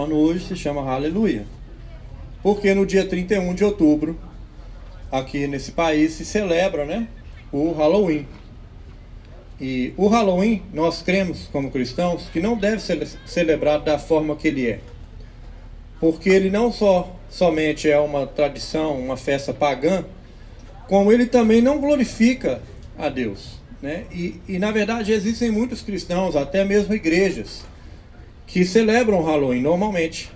falando hoje se chama Aleluia. Porque no dia 31 de outubro, aqui nesse país, se celebra, né, o Halloween. E o Halloween, nós cremos como cristãos que não deve ser celebrado da forma que ele é. Porque ele não somente é uma tradição, uma festa pagã, como ele também não glorifica a Deus, né? E na verdade existem muitos cristãos, até mesmo igrejas, que celebram o Halloween normalmente,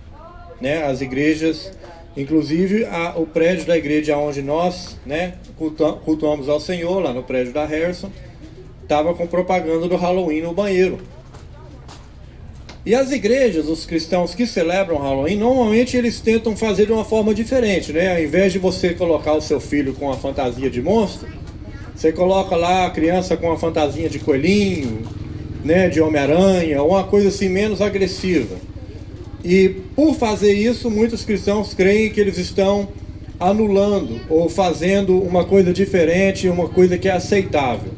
né? As igrejas, inclusive o prédio da igreja onde nós, né, cultuamos ao Senhor, lá no prédio da Harrison, estava com propaganda do Halloween no banheiro. E as igrejas, os cristãos que celebram o Halloween, normalmente eles tentam fazer de uma forma diferente, né? Ao invés de você colocar o seu filho com a fantasia de monstro, você coloca lá a criança com a fantasia de coelhinho, né, de Homem-Aranha, ou uma coisa assim menos agressiva. E por fazer isso, muitos cristãos creem que eles estão anulando ou fazendo uma coisa diferente, uma coisa que é aceitável.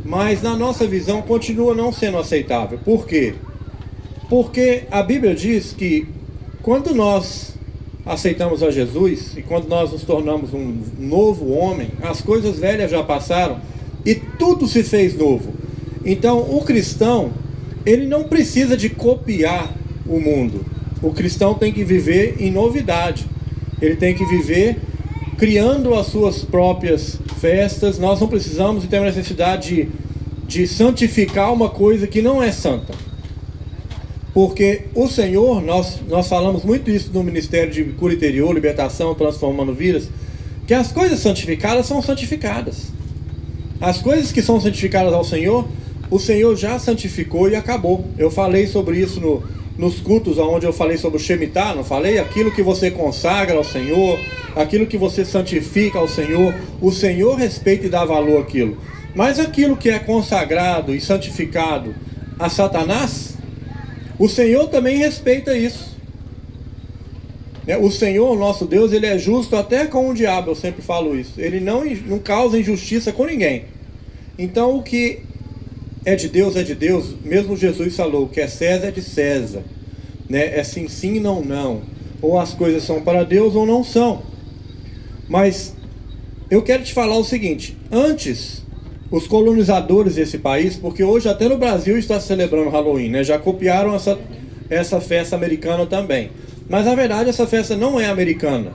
Mas na nossa visão continua não sendo aceitável. Por quê? Porque a Bíblia diz que quando nós aceitamos a Jesus e quando nós nos tornamos um novo homem, as coisas velhas já passaram e tudo se fez novo. Então o cristão, ele não precisa de copiar o mundo. O cristão tem que viver em novidade. Ele tem que viver criando as suas próprias festas. Nós não precisamos e temos necessidade de santificar uma coisa que não é santa. Porque o Senhor, nós falamos muito isso no Ministério de Cura Interior, Libertação, Transformando Vidas, que as coisas santificadas são santificadas. As coisas que são santificadas ao Senhor, o Senhor já santificou e acabou. Eu falei sobre isso nos cultos onde eu falei sobre o Shemitah, não falei? Aquilo que você consagra ao Senhor, aquilo que você santifica ao Senhor, o Senhor respeita e dá valor àquilo. Mas aquilo que é consagrado e santificado a Satanás, o Senhor também respeita isso. O Senhor, nosso Deus, ele é justo até com o diabo, eu sempre falo isso. Ele não causa injustiça com ninguém. Então o que é de Deus, mesmo Jesus falou, o que é César é de César, né? É sim, sim, não, não. Ou as coisas são para Deus ou não são. Mas eu quero te falar o seguinte: antes, os colonizadores desse país, porque hoje até no Brasil está celebrando Halloween, né? Já copiaram essa festa americana também. Mas na verdade essa festa não é americana,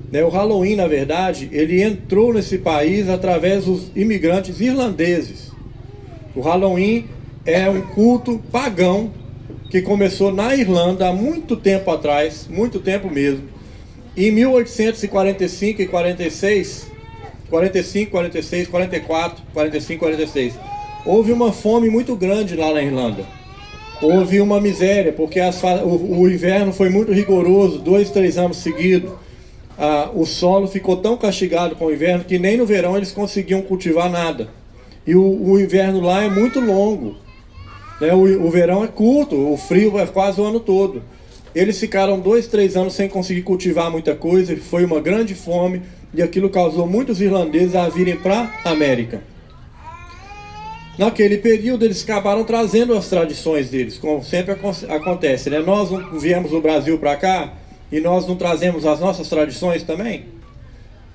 né? O Halloween, na verdade, ele entrou nesse país através dos imigrantes irlandeses. O Halloween é um culto pagão que começou na Irlanda há muito tempo atrás, muito tempo mesmo. Em 1845 e 46, 45, 46, 44, 45, 46. Houve uma fome muito grande lá na Irlanda. Houve uma miséria, porque o inverno foi muito rigoroso, 2, 3 anos seguidos. O solo ficou tão castigado com o inverno que nem no verão eles conseguiam cultivar nada. E o inverno lá é muito longo, né? O verão é curto, o frio é quase o ano todo. Eles ficaram 2, 3 anos sem conseguir cultivar muita coisa, foi uma grande fome. E aquilo causou muitos irlandeses a virem para a América. Naquele período eles acabaram trazendo as tradições deles, como sempre acontece, né? Nós não viemos do Brasil para cá e nós não trazemos as nossas tradições também?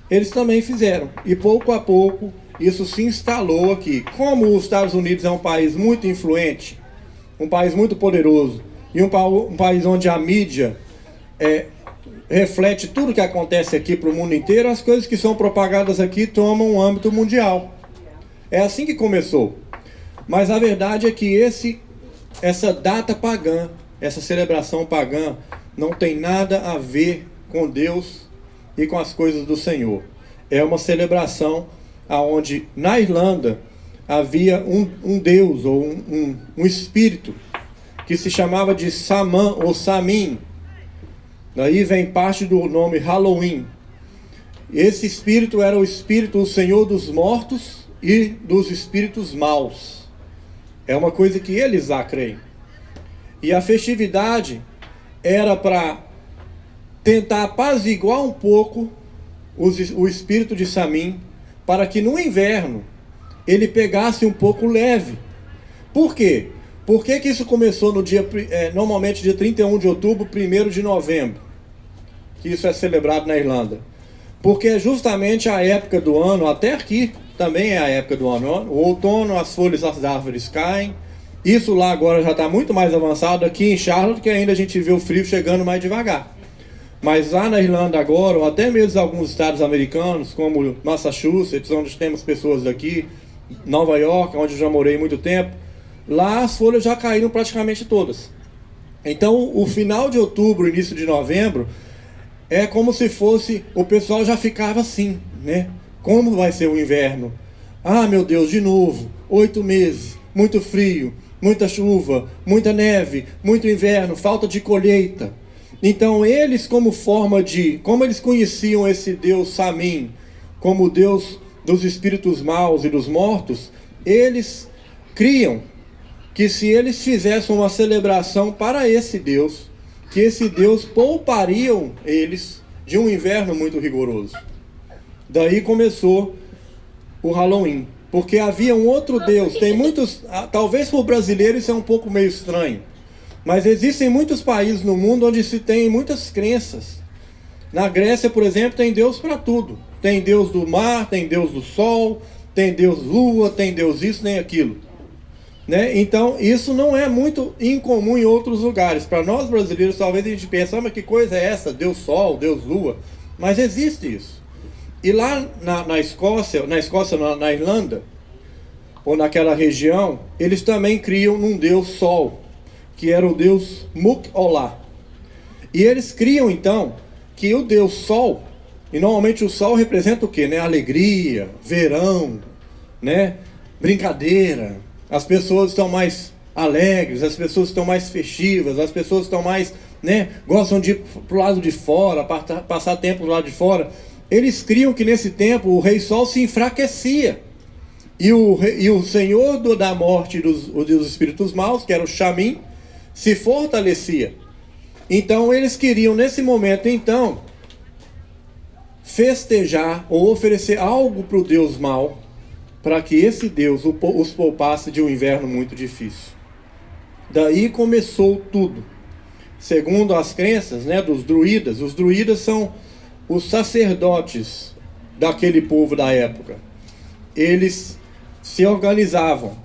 Eles também fizeram. E pouco a pouco isso se instalou aqui. Como os Estados Unidos é um país muito influente, um país muito poderoso, e um país onde a mídia reflete tudo que acontece aqui para o mundo inteiro, as coisas que são propagadas aqui tomam um âmbito mundial. É assim que começou. Mas a verdade é que essa data pagã, essa celebração pagã, não tem nada a ver com Deus e com as coisas do Senhor. É uma celebração onde na Irlanda havia um deus ou um espírito que se chamava de Samhain ou Samin. Daí vem parte do nome Halloween. Esse espírito era o espírito do Senhor dos mortos e dos espíritos maus. É uma coisa que eles lá creem. E a festividade era para tentar apaziguar um pouco o espírito de Samin, para que no inverno ele pegasse um pouco leve. Por quê? Por que isso começou no dia, normalmente dia 31 de outubro, 1º de novembro? Que isso é celebrado na Irlanda. Porque é justamente a época do ano, até aqui também é a época do ano. O outono, as folhas das árvores caem. Isso lá agora já está muito mais avançado. Aqui em Charlotte, que ainda a gente vê o frio chegando mais devagar. Mas lá na Irlanda agora, ou até mesmo alguns estados americanos, como Massachusetts, onde temos pessoas daqui, Nova York, onde eu já morei muito tempo, lá as folhas já caíram praticamente todas. Então, o final de outubro, início de novembro, é como se fosse, o pessoal já ficava assim, né? Como vai ser o inverno? Ah, meu Deus, de novo, 8 meses, muito frio, muita chuva, muita neve, muito inverno, falta de colheita. Então eles, como eles conheciam esse Deus Samim, como Deus dos espíritos maus e dos mortos, eles criam que se eles fizessem uma celebração para esse Deus, que esse Deus poupariam eles de um inverno muito rigoroso. Daí começou o Halloween, porque havia um outro Deus. Tem muitos, talvez para o brasileiro isso é um pouco meio estranho, mas existem muitos países no mundo onde se tem muitas crenças. Na Grécia, por exemplo, tem Deus para tudo. Tem Deus do mar, tem Deus do sol, tem Deus lua, tem Deus isso, nem aquilo. Né? Então, isso não é muito incomum em outros lugares. Para nós brasileiros, talvez a gente pense, mas que coisa é essa? Deus sol, Deus lua. Mas existe isso. E lá na Escócia, na Irlanda, ou naquela região, eles também criam num Deus sol, que era o Deus Muk-Olá. E eles criam, então, que o Deus Sol, e normalmente o Sol representa o quê? Né? Alegria, verão, né? Brincadeira. As pessoas estão mais alegres, as pessoas estão mais festivas, as pessoas estão mais, né? Gostam de ir para o lado de fora, passar tempo do lado de fora. Eles criam que nesse tempo o Rei Sol se enfraquecia. E o Senhor da morte dos espíritos maus, que era o Xamim, se fortalecia. Então eles queriam nesse momento então festejar ou oferecer algo para o Deus mau, para que esse Deus os poupasse de um inverno muito difícil. Daí começou tudo. Segundo as crenças, né, dos druidas, os druidas são os sacerdotes daquele povo da época. Eles se organizavam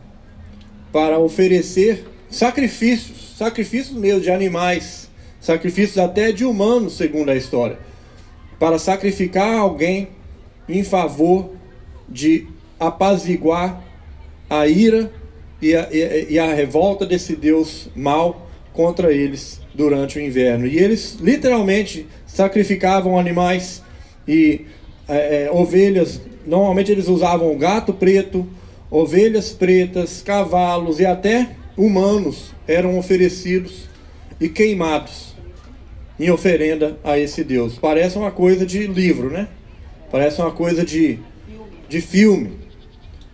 para oferecer sacrifícios mesmo de animais, sacrifícios até de humanos, segundo a história, para sacrificar alguém em favor de apaziguar a ira e a revolta desse Deus mau contra eles durante o inverno. E eles literalmente sacrificavam animais e ovelhas. Normalmente eles usavam gato preto, ovelhas pretas, cavalos e até humanos eram oferecidos e queimados em oferenda a esse Deus. Parece uma coisa de livro, né? Parece uma coisa de filme.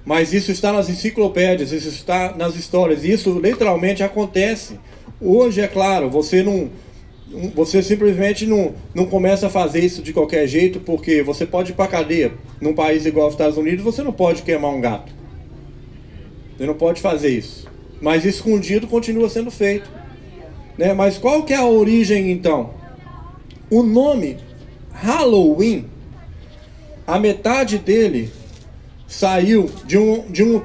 Mas isso está nas enciclopédias, isso está nas histórias. E isso literalmente acontece. Hoje, é claro, você simplesmente não começa a fazer isso de qualquer jeito, porque você pode ir para a cadeia. Num país igual aos Estados Unidos, você não pode queimar um gato. Você não pode fazer isso. Mas escondido continua sendo feito. Né? Mas qual que é a origem, então? O nome Halloween, a metade dele saiu de uma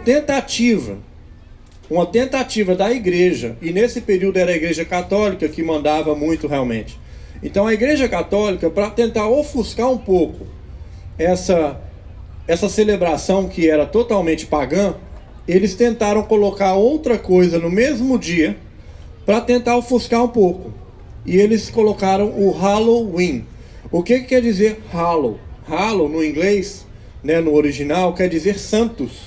tentativa da igreja, e nesse período era a igreja católica que mandava muito realmente. Então a igreja católica, para tentar ofuscar um pouco essa celebração que era totalmente pagã, eles tentaram colocar outra coisa no mesmo dia para tentar ofuscar um pouco. E eles colocaram o Halloween. O que quer dizer Hallow? Hallow no inglês, né, no original, quer dizer santos.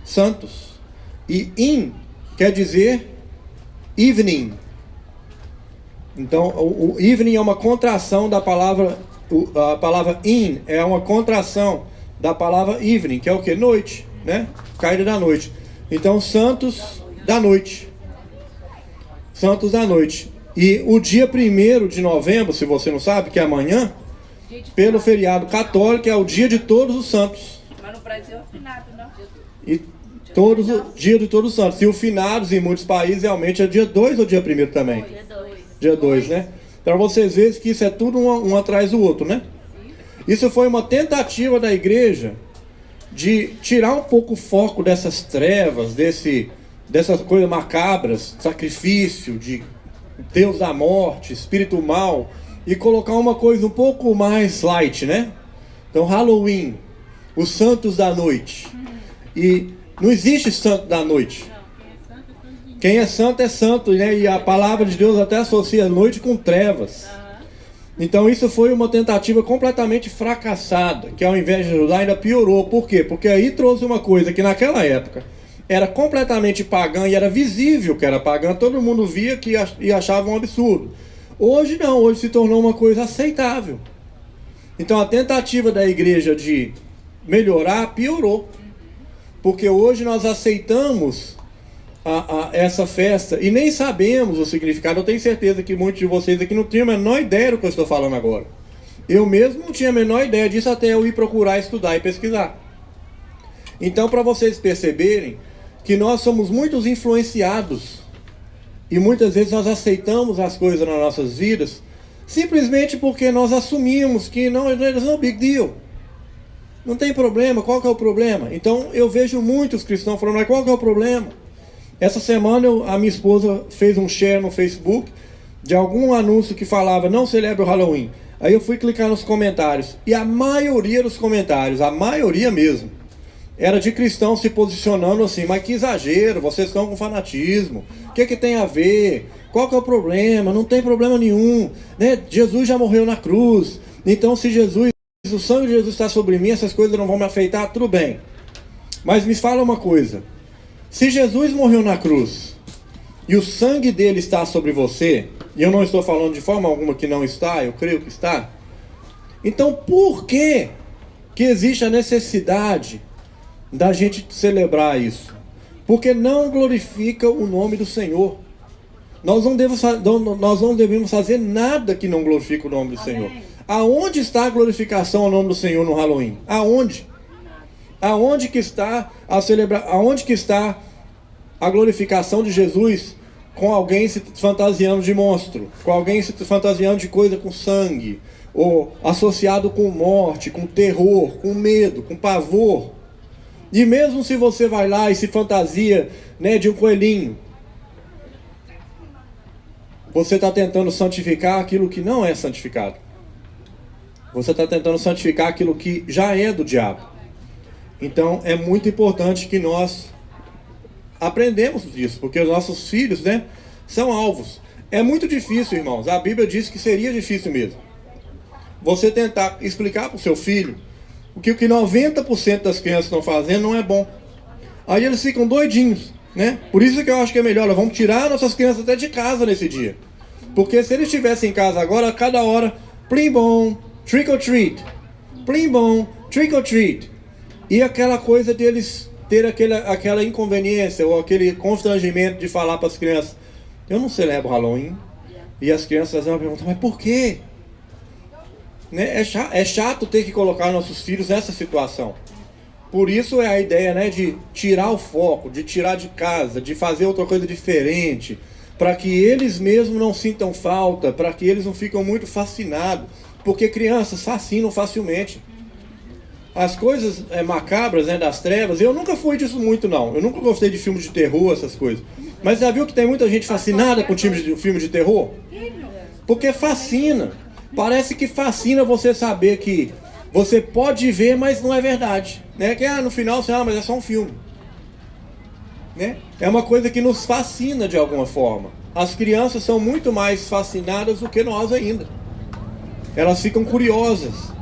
Santos. E in quer dizer evening. Então o evening é uma contração da palavra, a palavra in é uma contração da palavra evening, que é o que? Noite, né? Caída da noite. Então santos da noite. Santos da noite. E o dia 1º de novembro, se você não sabe, que é amanhã, pelo feriado católico, é o dia de todos os santos. Mas no Brasil é finado, não? E Dia de Todos os Santos. E o finados em muitos países realmente é dia 2 ou dia 1º também? Dia 2, né? Então vocês veem que isso é tudo um atrás do outro, né? Isso foi uma tentativa da igreja de tirar um pouco o foco dessas trevas, dessas coisas macabras, sacrifício, de Deus da morte, espírito mal, e colocar uma coisa um pouco mais light, né? Então, Halloween, os santos da noite. E não existe santo da noite. Quem é santo, né? E a palavra de Deus até associa a noite com trevas. Então isso foi uma tentativa completamente fracassada, que ao invés de ajudar ainda piorou. Por quê? Porque aí trouxe uma coisa que naquela época era completamente pagã e era visível que era pagã, todo mundo via e achava um absurdo. Hoje não, hoje se tornou uma coisa aceitável. Então a tentativa da igreja de melhorar piorou, porque hoje nós aceitamos essa festa e nem sabemos o significado. Eu tenho certeza que muitos de vocês aqui não tinham a menor ideia do que eu estou falando agora. Eu mesmo não tinha a menor ideia disso até eu ir procurar, estudar e pesquisar. Então, para vocês perceberem que nós somos muito influenciados e muitas vezes nós aceitamos as coisas nas nossas vidas simplesmente porque nós assumimos que não é big deal. Não tem problema, qual que é o problema? Então eu vejo muitos cristãos falando, mas qual que é o problema? Essa semana a minha esposa fez um share no Facebook de algum anúncio que falava não celebre o Halloween. Aí eu fui clicar nos comentários e a maioria dos comentários, a maioria mesmo, era de cristãos se posicionando assim, mas que exagero, vocês estão com fanatismo, o que tem a ver? Qual que é o problema? Não tem problema nenhum, né? Jesus já morreu na cruz, então se o sangue de Jesus está sobre mim, essas coisas não vão me afetar, tudo bem. Mas me fala uma coisa, se Jesus morreu na cruz e o sangue dele está sobre você, e eu não estou falando de forma alguma que não está, eu creio que está, então por que existe a necessidade da gente celebrar isso? Porque não glorifica o nome do Senhor. Nós não devemos fazer nada que não glorifique o nome do Senhor. Aonde está a glorificação ao nome do Senhor no Halloween? Aonde? Aonde que está aonde que está a glorificação de Jesus com alguém se fantasiando de monstro, com alguém se fantasiando de coisa com sangue, ou associado com morte, com terror, com medo, com pavor? E mesmo se você vai lá e se fantasia, né, de um coelhinho, você está tentando santificar aquilo que não é santificado. Você está tentando santificar aquilo que já é do diabo. Então é muito importante que nós aprendemos disso, porque os nossos filhos, né, são alvos. É muito difícil, irmãos. A Bíblia diz que seria difícil mesmo você tentar explicar para o seu filho o que 90% das crianças estão fazendo não é bom. Aí eles ficam doidinhos, né? Por isso que eu acho que é melhor, nós vamos tirar nossas crianças até de casa nesse dia. Porque se eles estivessem em casa agora, cada hora, plim bom, trick or treat, plim bom, trick or treat. E aquela coisa deles ter aquela inconveniência ou aquele constrangimento de falar para as crianças, eu não celebro Halloween. E as crianças fazem uma pergunta, mas por quê? Né? É chato ter que colocar nossos filhos nessa situação. Por isso é a ideia, né, de tirar o foco, de tirar de casa, de fazer outra coisa diferente, para que eles mesmos não sintam falta, para que eles não fiquem muito fascinados, porque crianças fascinam facilmente. As coisas macabras, né, das trevas, eu nunca fui disso muito não, eu nunca gostei de filmes de terror, essas coisas. Mas já viu que tem muita gente fascinada com filme de terror? Porque fascina, parece que fascina você saber que você pode ver, mas não é verdade, né? Que no final você, mas é só um filme, né? É uma coisa que nos fascina de alguma forma. As crianças são muito mais fascinadas do que nós ainda. Elas ficam curiosas.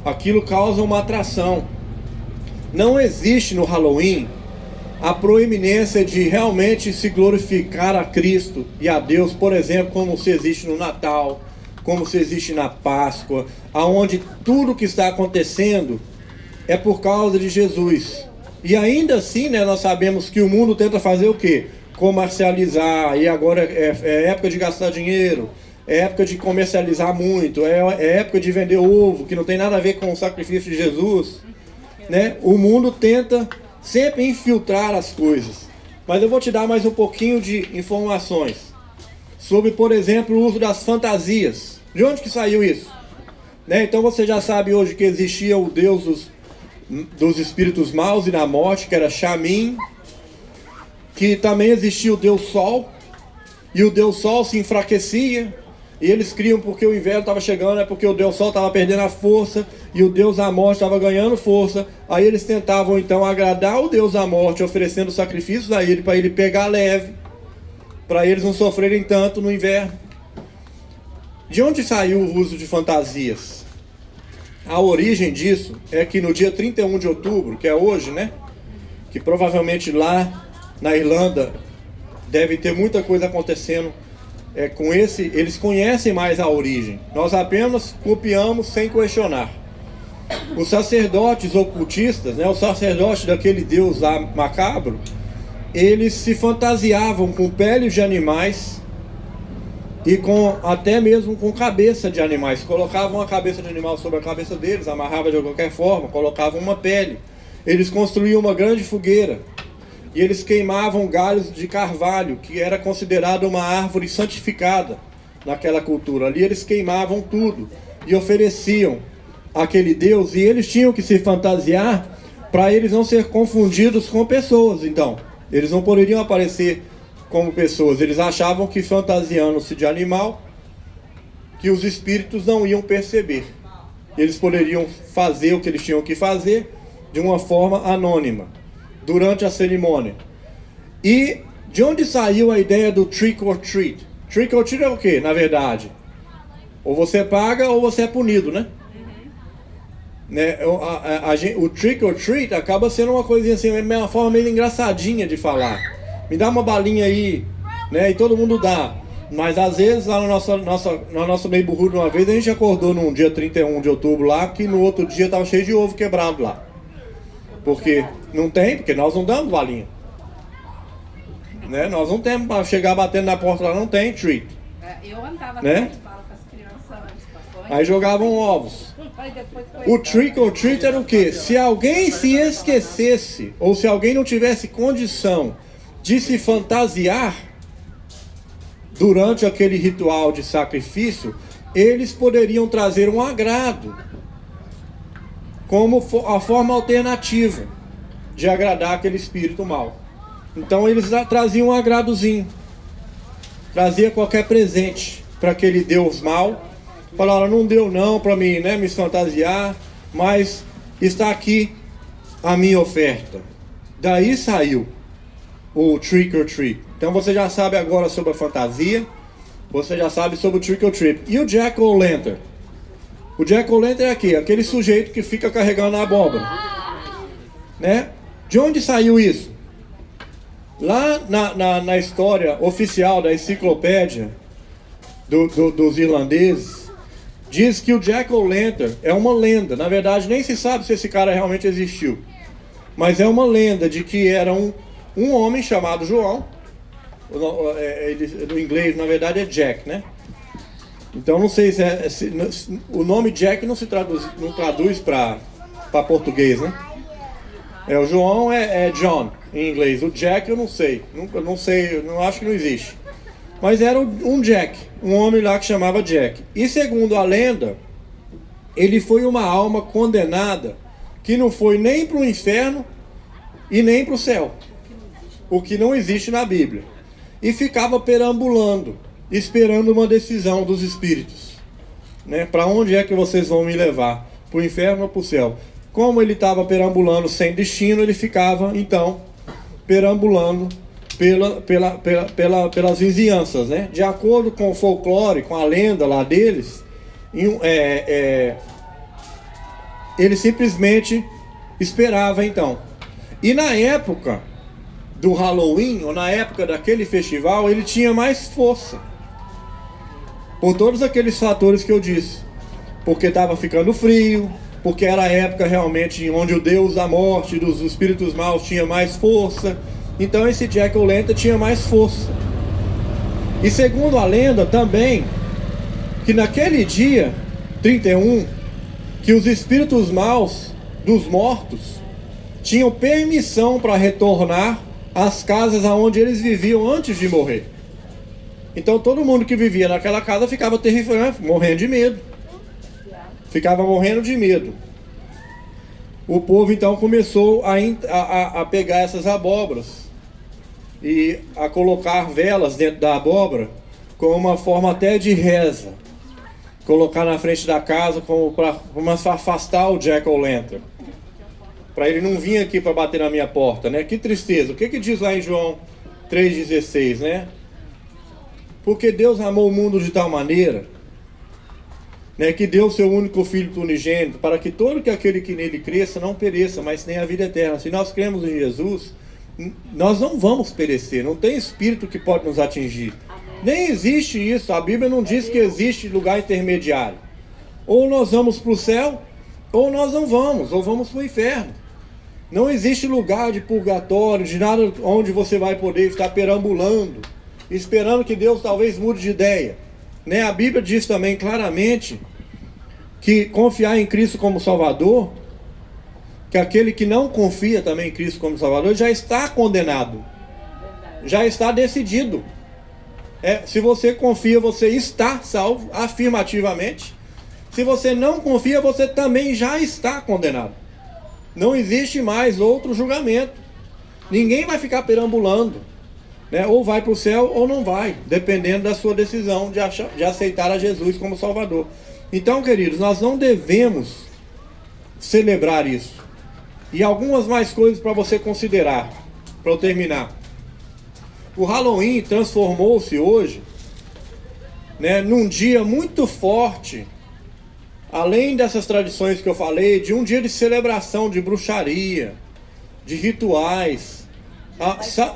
Aquilo causa uma atração. Não existe no Halloween a proeminência de realmente se glorificar a Cristo e a Deus, por exemplo, como se existe no Natal, como se existe na Páscoa, aonde tudo que está acontecendo é por causa de Jesus. E ainda assim, né, nós sabemos que o mundo tenta fazer o quê? Comercializar, e agora é época de gastar dinheiro, é época de comercializar muito, é época de vender ovo, que não tem nada a ver com o sacrifício de Jesus, né? O mundo tenta sempre infiltrar as coisas. Mas eu vou te dar mais um pouquinho de informações sobre, por exemplo, o uso das fantasias. De onde que saiu isso? Né? Então você já sabe hoje que existia o deus dos espíritos maus e da morte, que era Xamim, que também existia o deus Sol, e o deus Sol se enfraquecia, e eles criam porque o inverno estava chegando, é porque o deus Sol estava perdendo a força, e o deus da morte estava ganhando força. Aí eles tentavam então agradar o deus da morte, oferecendo sacrifícios a ele, para ele pegar leve, para eles não sofrerem tanto no inverno. De onde saiu o uso de fantasias? A origem disso é que no dia 31 de outubro, que é hoje, né? Que provavelmente lá na Irlanda deve ter muita coisa acontecendo com esse. Eles conhecem mais a origem. Nós apenas copiamos sem questionar. Os sacerdotes ocultistas, né? O sacerdote daquele deus lá macabro, eles se fantasiavam com peles de animais e até mesmo com cabeça de animais. Colocavam a cabeça de animal sobre a cabeça deles, amarravam de qualquer forma, colocavam uma pele. Eles construíam uma grande fogueira e eles queimavam galhos de carvalho, que era considerado uma árvore santificada naquela cultura. Ali eles queimavam tudo e ofereciam àquele deus, e eles tinham que se fantasiar para eles não ser confundidos com pessoas. Então, eles não poderiam aparecer como pessoas. Eles achavam que, fantasiando-se de animal, que os espíritos não iam perceber. Eles poderiam fazer o que eles tinham que fazer de uma forma anônima durante a cerimônia. E de onde saiu a ideia do trick or treat? Trick or treat é o quê, na verdade? Ou você paga ou você é punido, né? Né? O trick or treat acaba sendo uma coisinha assim, uma forma meio engraçadinha de falar. Me dá uma balinha aí, né? E todo mundo dá. Mas às vezes lá no nosso neighborhood, uma vez a gente acordou num dia 31 de outubro lá, que no outro dia estava cheio de ovo quebrado lá. Porque não tem, porque nós não damos balinha, né? Nós não temos para chegar batendo na porta lá, não tem treat. Eu andava, né? com as crianças antes, aí jogavam ovos. O trick or treat era o quê? Se alguém se esquecesse, ou se alguém não tivesse condição de se fantasiar durante aquele ritual de sacrifício, eles poderiam trazer um agrado como a forma alternativa de agradar aquele espírito mau. Então eles traziam um agradozinho, trazia qualquer presente para aquele deus mau. Falaram, não deu não para mim, né, me fantasiar, mas está aqui a minha oferta. Daí saiu o trick or treat. Então você já sabe agora sobre a fantasia, você já sabe sobre o trick or treat. E o jack-o'-lantern? O jack-o'-lantern é aqui, aquele sujeito que fica carregando a abóbora, né? De onde saiu isso? Lá na história oficial da enciclopédia dos irlandeses, diz que o jack-o'-lantern é uma lenda. Na verdade, nem se sabe se esse cara realmente existiu, mas é uma lenda de que era um homem chamado João. No inglês, na verdade, é Jack, né? Então não sei se o nome Jack não traduz para português, né? O João é John em inglês. O Jack eu não sei, não acho que não existe. Mas era um Jack, um homem lá que chamava Jack. E segundo a lenda, ele foi uma alma condenada que não foi nem para o inferno e nem para o céu, o que não existe na Bíblia, e ficava perambulando, esperando uma decisão dos espíritos, né? Para onde é que vocês vão me levar? Para o inferno ou para o céu? Como ele estava perambulando sem destino, ele ficava então perambulando pelas vizinhanças, né? De acordo com o folclore, com a lenda lá deles, ele simplesmente esperava então. E na época do Halloween, ou na época daquele festival, ele tinha mais força, por todos aqueles fatores que eu disse, porque estava ficando frio, porque era a época realmente onde o deus da morte, dos espíritos maus, tinha mais força. Então esse jack-o'-lantern tinha mais força. E segundo a lenda também, que naquele dia 31, que os espíritos maus dos mortos, tinham permissão para retornar às casas onde eles viviam antes de morrer. Então todo mundo que vivia naquela casa ficava morrendo de medo. Ficava morrendo de medo. O povo então começou a pegar essas abóboras e a colocar velas dentro da abóbora como uma forma até de reza. Colocar na frente da casa para afastar o Jack-o'-lantern. Para ele não vir aqui para bater na minha porta, né? Que tristeza. O que diz lá em João 3,16, né? Porque Deus amou o mundo de tal maneira, né, que deu seu único Filho unigênito, para que todo aquele que nele cresça não pereça, mas tenha a vida eterna. Se nós cremos em Jesus, nós não vamos perecer. Não tem espírito que pode nos atingir. Nem existe isso. A Bíblia não diz que existe lugar intermediário. Ou nós vamos para o céu, ou nós não vamos, ou vamos para o inferno. Não existe lugar de purgatório, de nada onde você vai poder estar perambulando, esperando que Deus talvez mude de ideia. Né? A Bíblia diz também claramente que confiar em Cristo como Salvador, que aquele que não confia também em Cristo como Salvador, já está condenado. Já está decidido. Se você confia, você está salvo, afirmativamente. Se você não confia, você também já está condenado. Não existe mais outro julgamento. Ninguém vai ficar perambulando, né? Ou vai para o céu ou não vai, dependendo da sua decisão de aceitar a Jesus como Salvador. Então, queridos, nós não devemos celebrar isso. E algumas mais coisas para você considerar, para eu terminar. O Halloween transformou-se hoje, né, num dia muito forte, além dessas tradições que eu falei, de um dia de celebração, de bruxaria, de rituais.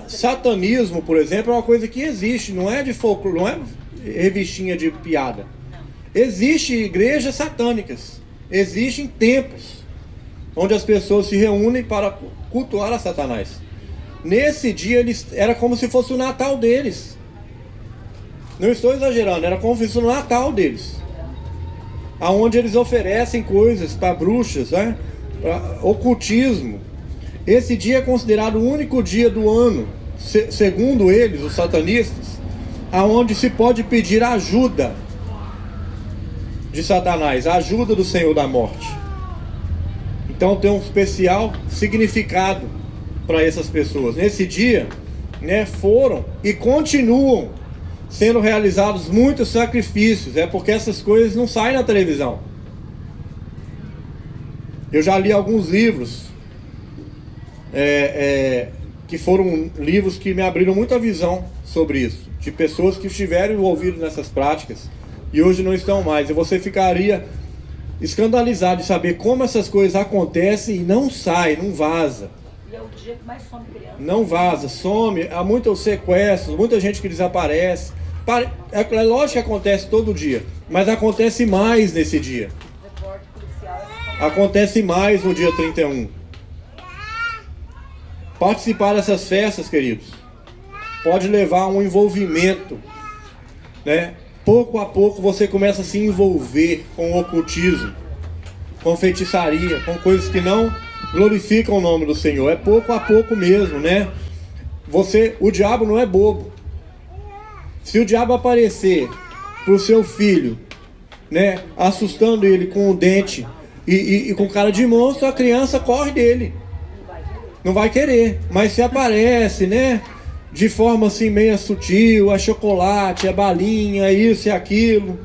Satanismo, por exemplo, é uma coisa que existe, não é de folclore, não é revistinha de piada. Existem igrejas satânicas, existem templos onde as pessoas se reúnem para cultuar a Satanás. Nesse dia era como se fosse o Natal deles. Não estou exagerando, era como se fosse o Natal deles, aonde eles oferecem coisas para bruxas, né? Para ocultismo. Esse dia é considerado o único dia do ano, segundo eles, os satanistas, aonde se pode pedir ajuda de Satanás, a ajuda do Senhor da morte. Então tem um especial significado para essas pessoas. Nesse dia, né, foram e continuam sendo realizados muitos sacrifícios, porque essas coisas não saem na televisão. Eu já li alguns livros, que foram livros que me abriram muita visão sobre isso, de pessoas que estiveram envolvidas nessas práticas e hoje não estão mais. E você ficaria escandalizado de saber como essas coisas acontecem e não sai, não vaza. E é o dia que mais some criança. Não vaza, some. Há muitos sequestros, muita gente que desaparece. É lógico que acontece todo dia, mas acontece mais nesse dia. Acontece mais no dia 31. Participar dessas festas, queridos, pode levar a um envolvimento, né? Pouco a pouco você começa a se envolver com o ocultismo, com feitiçaria, com coisas que não glorificam o nome do Senhor. É pouco a pouco mesmo, né? O diabo não é bobo. Se o diabo aparecer para o seu filho, né, assustando ele com o dente e com cara de monstro, a criança corre dele. Não vai querer. Mas se aparece, né, de forma assim meio sutil, é chocolate, é balinha, é isso e aquilo,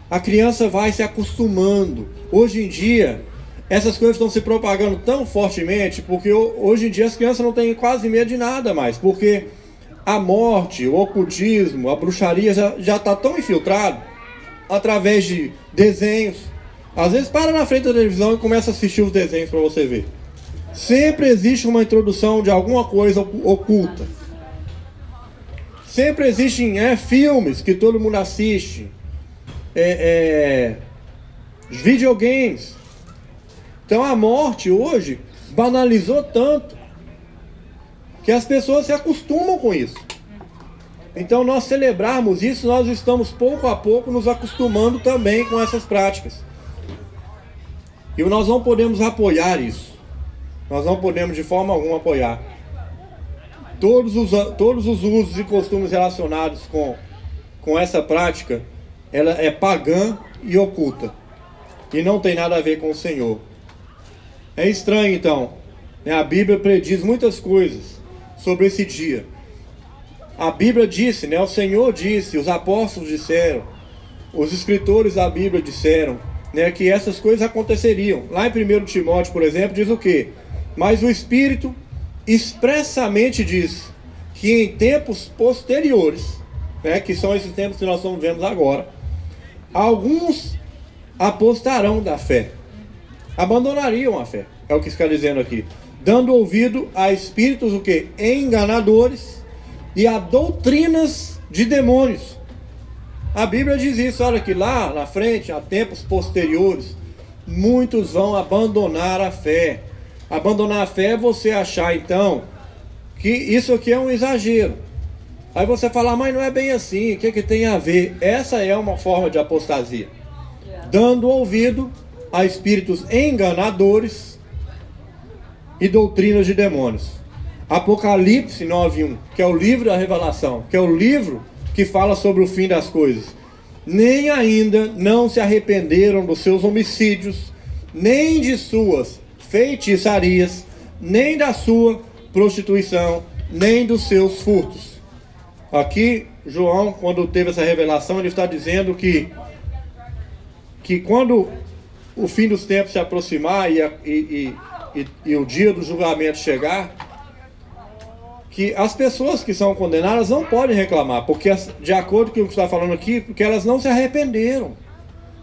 a criança vai se acostumando. Hoje em dia, essas coisas estão se propagando tão fortemente, porque hoje em dia as crianças não têm quase medo de nada mais, porque a morte, o ocultismo, a bruxaria já está tão infiltrado através de desenhos. Às vezes para na frente da televisão e começa a assistir os desenhos para você ver. Sempre existe uma introdução de alguma coisa oculta. Sempre existem filmes que todo mundo assiste, videogames. Então a morte hoje banalizou tanto que as pessoas se acostumam com isso. Então nós celebrarmos isso, nós estamos pouco a pouco nos acostumando também com essas práticas. E nós não podemos apoiar isso. Nós não podemos de forma alguma apoiar. Todos os usos e costumes relacionados com essa prática, ela é pagã e oculta. E não tem nada a ver com o Senhor. É estranho então, né? A Bíblia prediz muitas coisas sobre esse dia. A Bíblia disse, né? O Senhor disse, os apóstolos disseram, os escritores da Bíblia disseram, né, que essas coisas aconteceriam. Lá em 1 Timóteo, por exemplo, diz o quê? Mas o Espírito expressamente diz que em tempos posteriores, né, que são esses tempos que nós estamos vendo agora, alguns apostarão da fé, abandonariam a fé, é o que está dizendo aqui, dando ouvido a espíritos o quê? Enganadores e a doutrinas de demônios. A Bíblia diz isso, olha que lá na frente, a tempos posteriores, muitos vão abandonar a fé. Abandonar a fé é você achar então que isso aqui é um exagero. Aí você fala, mas não é bem assim, o que tem a ver? Essa é uma forma de apostasia. Dando ouvido a espíritos enganadores e doutrinas de demônios. Apocalipse 9:1, que é o livro da revelação, que é o livro que fala sobre o fim das coisas. Nem ainda não se arrependeram dos seus homicídios, nem de suas feitiçarias, nem da sua prostituição, nem dos seus furtos. Aqui, João, quando teve essa revelação, ele está dizendo que quando o fim dos tempos se aproximar e o dia do julgamento chegar, que as pessoas que são condenadas não podem reclamar, porque de acordo com o que está falando aqui, porque elas não se arrependeram.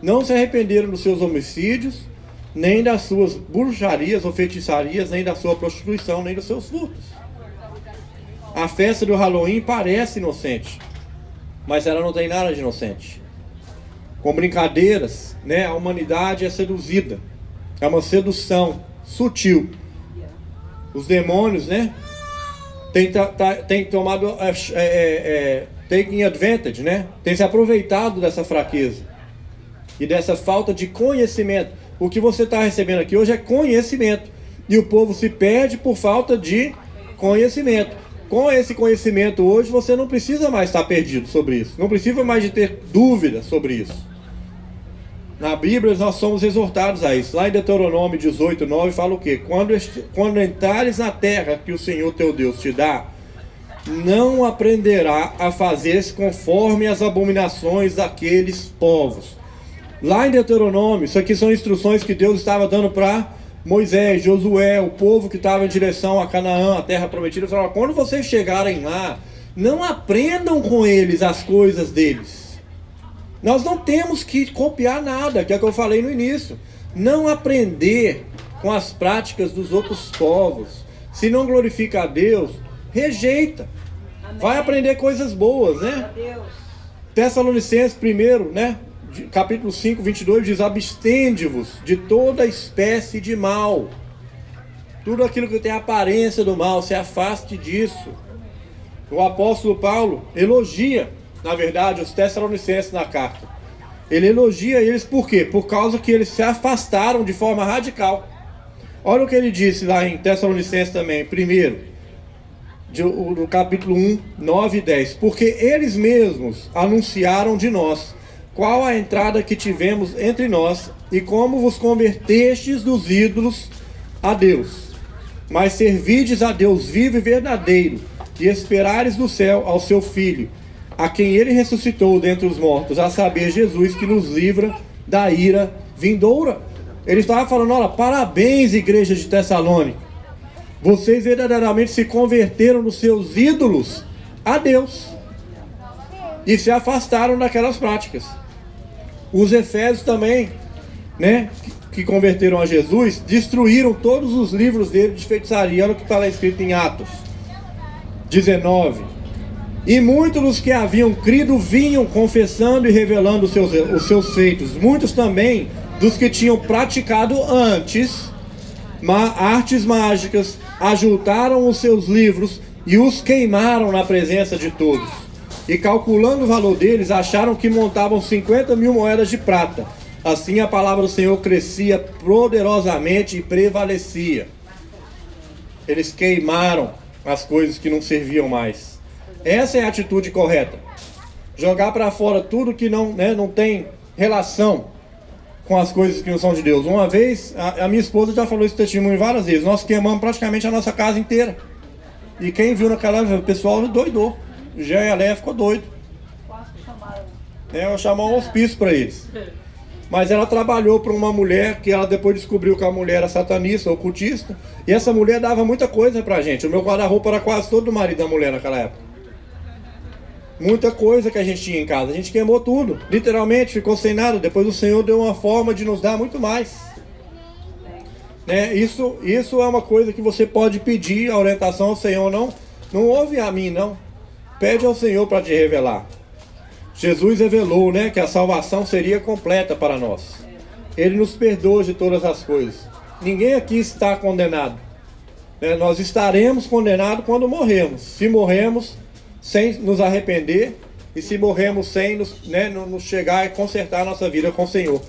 Não se arrependeram dos seus homicídios, nem das suas bruxarias ou feitiçarias, nem da sua prostituição, nem dos seus furtos. A festa do Halloween parece inocente, mas ela não tem nada de inocente. Com brincadeiras, né, a humanidade é seduzida. É uma sedução sutil. Os demônios, né, tem tomado taking advantage, né? Tem se aproveitado dessa fraqueza e dessa falta de conhecimento. O que você está recebendo aqui hoje é conhecimento, e o povo se perde por falta de conhecimento. Com esse conhecimento hoje, você não precisa mais estar perdido sobre isso, não precisa mais de ter dúvida sobre isso. Na Bíblia nós somos exortados a isso. Lá em Deuteronômio 18:9 fala o quê? Quando entrares na terra que o Senhor teu Deus te dá, não aprenderá a fazer conforme as abominações daqueles povos. Lá em Deuteronômio, isso aqui são instruções que Deus estava dando para Moisés, Josué, o povo que estava em direção a Canaã, a terra prometida. Ele falou, quando vocês chegarem lá, não aprendam com eles as coisas deles. Nós não temos que copiar nada, que é o que eu falei no início. Não aprender com as práticas dos outros povos. Se não glorifica a Deus, rejeita. Amém. Vai aprender coisas boas, né? Tessalonicenses 1, né? Capítulo 5, 22 diz, abstende-vos de toda espécie de mal. Tudo aquilo que tem a aparência do mal, se afaste disso. O apóstolo Paulo elogia, na verdade, os Tessalonicenses na carta. Ele elogia eles por quê? Por causa que eles se afastaram de forma radical. Olha o que ele disse lá em Tessalonicenses também, primeiro, no capítulo 1, 9 e 10. Porque eles mesmos anunciaram de nós qual a entrada que tivemos entre nós e como vos convertestes dos ídolos a Deus. Mas servides a Deus vivo e verdadeiro, e esperares do céu ao seu Filho, a quem ele ressuscitou dentre os mortos, a saber, Jesus, que nos livra da ira vindoura. Ele estava falando, olha, parabéns, igreja de Tessalônica. Vocês verdadeiramente se converteram dos seus ídolos a Deus e se afastaram daquelas práticas. Os efésios também, né, que converteram a Jesus, destruíram todos os livros dele de feitiçaria. Olha o que está lá escrito em Atos 19. E muitos dos que haviam crido vinham confessando e revelando os seus feitos. Muitos também dos que tinham praticado antes artes mágicas, ajuntaram os seus livros e os queimaram na presença de todos. E calculando o valor deles, acharam que montavam 50.000 moedas de prata. Assim a palavra do Senhor crescia poderosamente e prevalecia. Eles queimaram as coisas que não serviam mais. Essa é a atitude correta. Jogar para fora tudo que não, né, não tem relação com as coisas que não são de Deus. Uma vez, a minha esposa já falou esse testemunho várias vezes. Nós queimamos praticamente a nossa casa inteira. E quem viu naquela época, o pessoal doidou. O Jean e a Léa ficou doido. Eu chamar um hospício para eles. Mas ela trabalhou para uma mulher que ela depois descobriu que a mulher era satanista, ocultista. E essa mulher dava muita coisa pra gente. O meu guarda-roupa era quase todo do marido da mulher naquela época. Muita coisa que a gente tinha em casa. A gente queimou tudo. Literalmente ficou sem nada. Depois o Senhor deu uma forma de nos dar muito mais. Né? Isso é uma coisa que você pode pedir a orientação ao Senhor. Não ouve a mim, não. Pede ao Senhor para te revelar. Jesus revelou, né, que a salvação seria completa para nós. Ele nos perdoa de todas as coisas. Ninguém aqui está condenado. Né? Nós estaremos condenados quando morremos. Se morremos sem nos arrepender e se morremos sem nos chegar e consertar a nossa vida com o Senhor.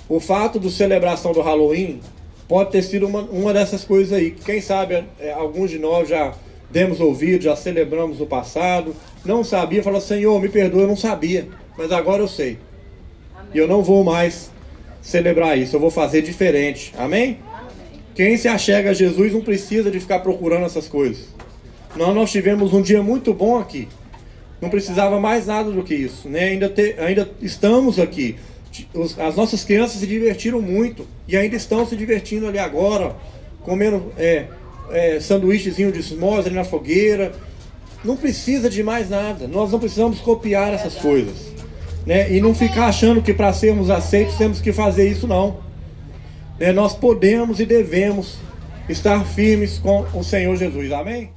O fato da celebração do Halloween pode ter sido uma dessas coisas aí. Quem sabe alguns de nós já demos ouvido, já celebramos no passado, não sabia, falou: Senhor, me perdoa, eu não sabia, mas agora eu sei. Amém. E eu não vou mais celebrar isso, eu vou fazer diferente. Amém? Amém. Quem se achega a Jesus não precisa de ficar procurando essas coisas. Nós tivemos um dia muito bom aqui, não precisava mais nada do que isso, né? Ainda estamos aqui. As nossas crianças se divertiram muito e ainda estão se divertindo ali agora, comendo sanduíchezinho de s'mores ali na fogueira. Não precisa de mais nada. Nós não precisamos copiar essas coisas, né? E não ficar achando que para sermos aceitos temos que fazer isso, não, né? Nós podemos e devemos estar firmes com o Senhor Jesus. Amém?